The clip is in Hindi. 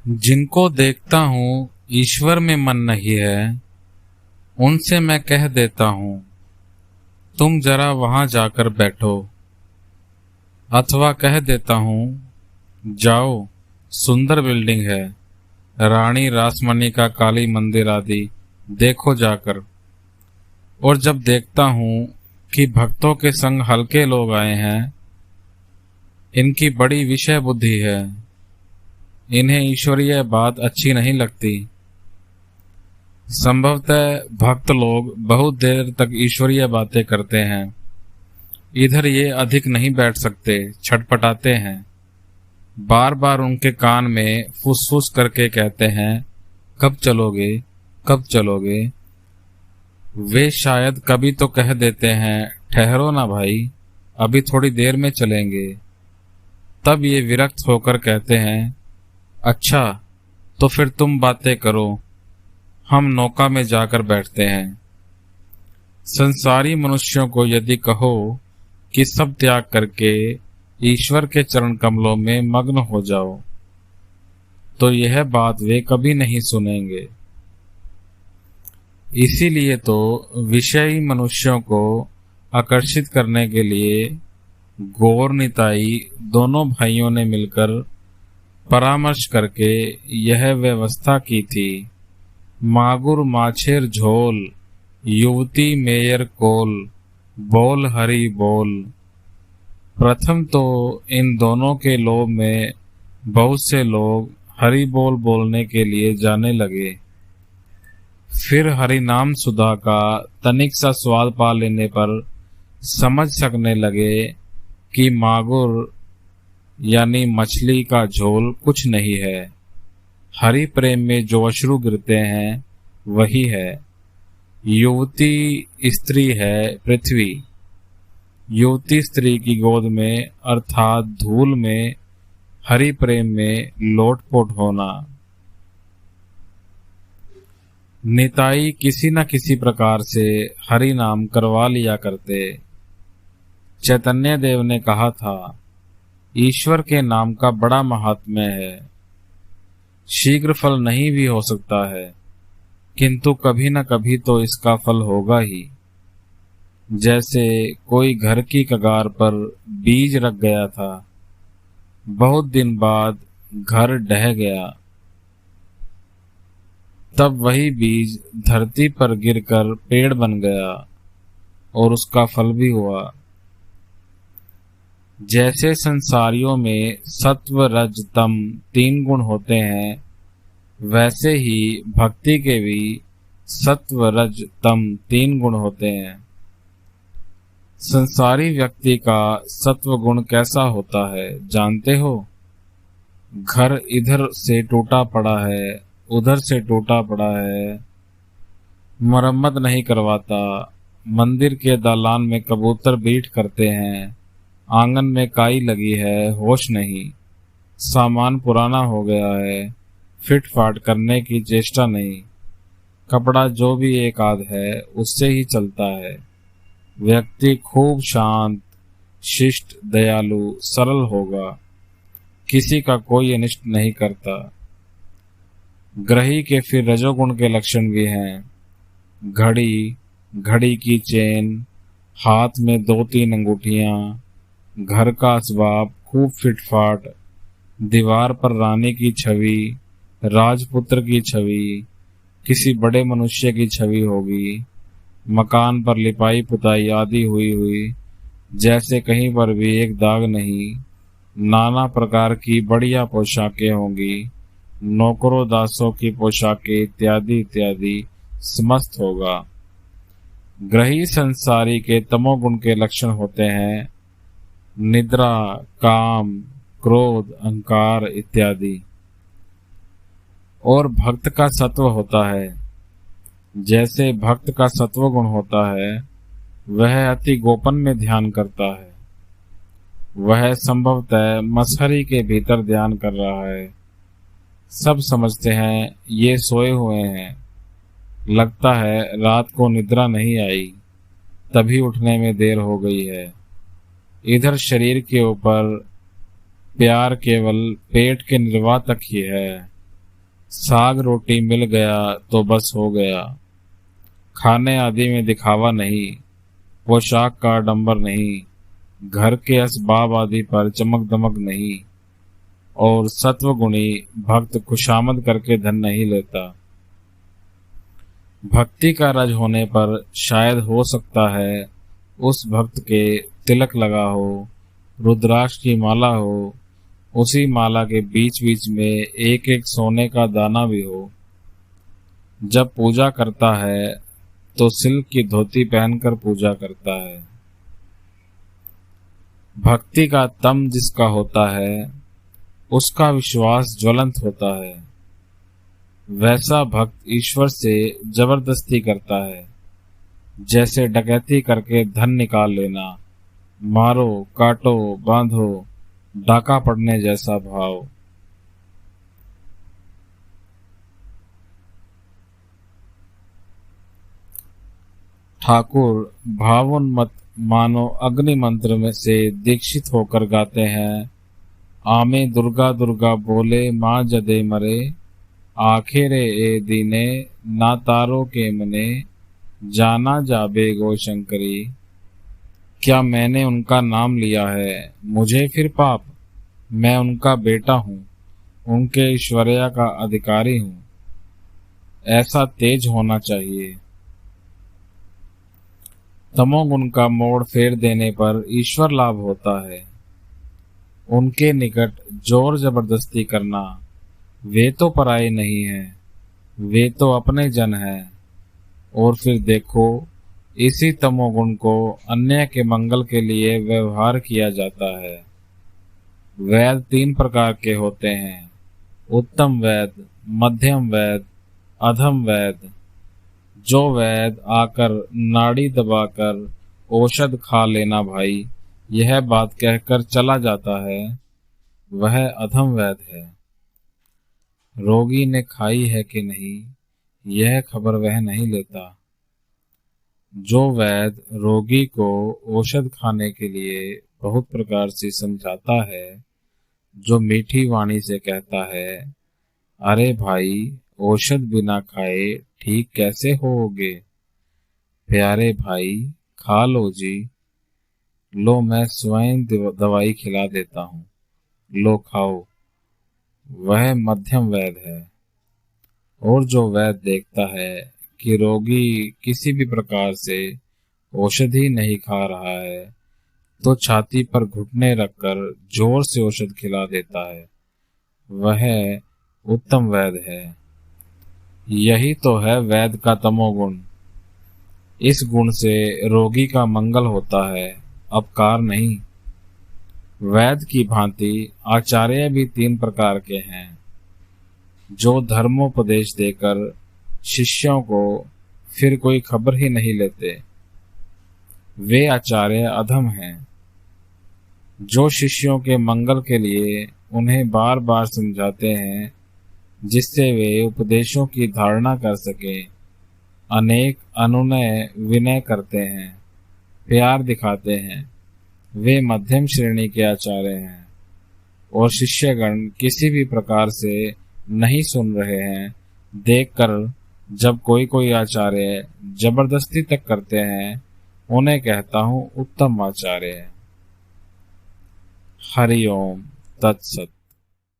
जिनको देखता हूँ ईश्वर में मन नहीं है, उनसे मैं कह देता हूँ तुम जरा वहां जाकर बैठो। अथवा कह देता हूँ जाओ, सुंदर बिल्डिंग है, रानी रासमणी का काली मंदिर आदि देखो जाकर। और जब देखता हूँ कि भक्तों के संग हल्के लोग आए हैं, इनकी बड़ी विषय बुद्धि है, इन्हें ईश्वरीय बात अच्छी नहीं लगती। संभवतः भक्त लोग बहुत देर तक ईश्वरीय बातें करते हैं, इधर ये अधिक नहीं बैठ सकते, छटपटाते हैं। बार बार उनके कान में फुसफुस करके कहते हैं कब चलोगे, कब चलोगे। वे शायद कभी तो कह देते हैं ठहरो ना भाई, अभी थोड़ी देर में चलेंगे। तब ये विरक्त होकर कहते हैं अच्छा, तो फिर तुम बातें करो, हम नौका में जाकर बैठते हैं। संसारी मनुष्यों को यदि कहो कि सब त्याग करके ईश्वर के चरण कमलों में मग्न हो जाओ, तो यह बात वे कभी नहीं सुनेंगे। इसीलिए तो विषयी मनुष्यों को आकर्षित करने के लिए गौर निताई दोनों भाइयों ने मिलकर परामर्श करके यह व्यवस्था की थी। मागुर माछेर झोल, युवती मेयर कोल, बोल हरि बोल। प्रथम तो इन दोनों के लोभ में बहुत से लोग हरि बोल बोलने के लिए जाने लगे। फिर हरि नाम सुधा का तनिक सा स्वाद पा लेने पर समझ सकने लगे कि मागुर यानी मछली का झोल कुछ नहीं है। हरि प्रेम में जो अश्रु गिरते हैं वही है। युवती स्त्री है पृथ्वी, युवती स्त्री की गोद में अर्थात धूल में हरि प्रेम में लोटपोट होना। निताई किसी न किसी प्रकार से हरि नाम करवा लिया करते। चैतन्य देव ने कहा था ईश्वर के नाम का बड़ा महात्म्य है, शीघ्र फल नहीं भी हो सकता है, किंतु कभी न कभी तो इसका फल होगा ही। जैसे कोई घर की कगार पर बीज रख गया था, बहुत दिन बाद घर ढह गया, तब वही बीज धरती पर गिरकर पेड़ बन गया और उसका फल भी हुआ। जैसे संसारियों में सत्व रज तम 3 गुण होते हैं, वैसे ही भक्ति के भी सत्व रज तम 3 गुण होते हैं। संसारी व्यक्ति का सत्व गुण कैसा होता है जानते हो? घर इधर से टूटा पड़ा है, उधर से टूटा पड़ा है, मरम्मत नहीं करवाता, मंदिर के दालान में कबूतर बीट करते हैं, आंगन में काई लगी है, होश नहीं, सामान पुराना हो गया है, फिट फाट करने की चेष्टा नहीं, कपड़ा जो भी एक आध है उससे ही चलता है। व्यक्ति खूब शांत, शिष्ट, दयालु, सरल होगा, किसी का कोई अनिष्ट नहीं करता। ग्रही के फिर रजोगुण के लक्षण भी हैं। घड़ी, घड़ी की चेन, हाथ में 2-3 अंगूठियां, घर का असबाब खूब फिटफाट, दीवार पर रानी की छवि, राजपुत्र की छवि, किसी बड़े मनुष्य की छवि होगी, मकान पर लिपाई पुताई आदि हुई, जैसे कहीं पर भी एक दाग नहीं, नाना प्रकार की बढ़िया पोशाकें होंगी, नौकरों दासों की पोशाकें इत्यादि इत्यादि समस्त होगा। ग्रही संसारी के तमोगुण के लक्षण होते हैं निद्रा, काम, क्रोध, अहंकार इत्यादि। और भक्त का सत्व होता है। जैसे भक्त का सत्व गुण होता है, वह अति गोपन में ध्यान करता है। वह संभवतः मसहरी के भीतर ध्यान कर रहा है। सब समझते हैं ये सोए हुए हैं, लगता है रात को निद्रा नहीं आई, तभी उठने में देर हो गई है। इधर शरीर के ऊपर प्यार केवल पेट के निर्वाह तक ही है, साग रोटी मिल गया तो बस हो गया। खाने आदि में दिखावा नहीं, पोशाक का आडंबर नहीं, घर के असबाब आदि पर चमक दमक नहीं। और सत्वगुणी भक्त खुशामद करके धन नहीं लेता। भक्ति का रज होने पर शायद हो सकता है उस भक्त के तिलक लगा हो, रुद्राक्ष की माला हो, उसी माला के बीच बीच में एक एक सोने का दाना भी हो। जब पूजा करता है तो सिल्क की धोती पहनकर पूजा करता है। भक्ति का तम जिसका होता है उसका विश्वास ज्वलंत होता है। वैसा भक्त ईश्वर से जबरदस्ती करता है, जैसे डकैती करके धन निकाल लेना, मारो काटो बांधो, डाका पड़ने जैसा भाव। ठाकुर भावोन्मत्त मानो अग्नि मंत्र में से दीक्षित होकर गाते हैं। आमे दुर्गा दुर्गा बोले माँ जदे मरे, आखिरे ए दीने ना तारो के मने, जाना जाबे गो शंकरी। क्या मैंने उनका नाम लिया है मुझे फिर पाप? मैं उनका बेटा हूँ, उनके ऐश्वर्य का अधिकारी हूँ। ऐसा तेज होना चाहिए। तमोगुण का मोड़ फेर देने पर ईश्वर लाभ होता है। उनके निकट जोर जबरदस्ती करना, वे तो पराये नहीं हैं, वे तो अपने जन हैं। और फिर देखो, इसी तमोगुण को अन्य के मंगल के लिए व्यवहार किया जाता है। वैद तीन प्रकार के होते हैं, उत्तम वैद, मध्यम वैद, अधम वैद। जो वैद आकर नाड़ी दबाकर औषध खा लेना भाई, यह बात कहकर चला जाता है, वह अधम वैद है। रोगी ने खाई है कि नहीं, यह खबर वह नहीं लेता। जो वैद रोगी को औषध खाने के लिए बहुत प्रकार से समझाता है, जो मीठी वाणी से कहता है, अरे भाई औषध बिना खाए ठीक कैसे होगे? प्यारे भाई खा लो जी, लो मैं स्वयं दवाई खिला देता हूँ, लो खाओ, वह मध्यम वैद है। और जो वैद देखता है कि रोगी किसी भी प्रकार से औषधि नहीं खा रहा है, तो छाती पर घुटने रखकर जोर से औषध खिला देता है, वह उत्तम वैद है। यही तो है वैद का तमोगुण। इस गुण से रोगी का मंगल होता है, अपकार नहीं। वैद की भांति आचार्य भी तीन प्रकार के हैं, जो धर्मोपदेश देकर शिष्यों को फिर कोई खबर ही नहीं लेते। वे आचार्य अधम हैं, जो शिष्यों के मंगल के लिए उन्हें बार बार समझाते हैं, जिससे वे उपदेशों की धारणा कर सकें। अनेक अनुनय विनय करते हैं, प्यार दिखाते हैं, वे मध्यम श्रेणी के आचार्य हैं। और शिष्यगण किसी भी प्रकार से नहीं सुन रहे हैं, देखकर जब कोई कोई आचार्य जबरदस्ती तक करते हैं, उन्हें कहता हूँ उत्तम आचार्य। हरि ओम तत्सत।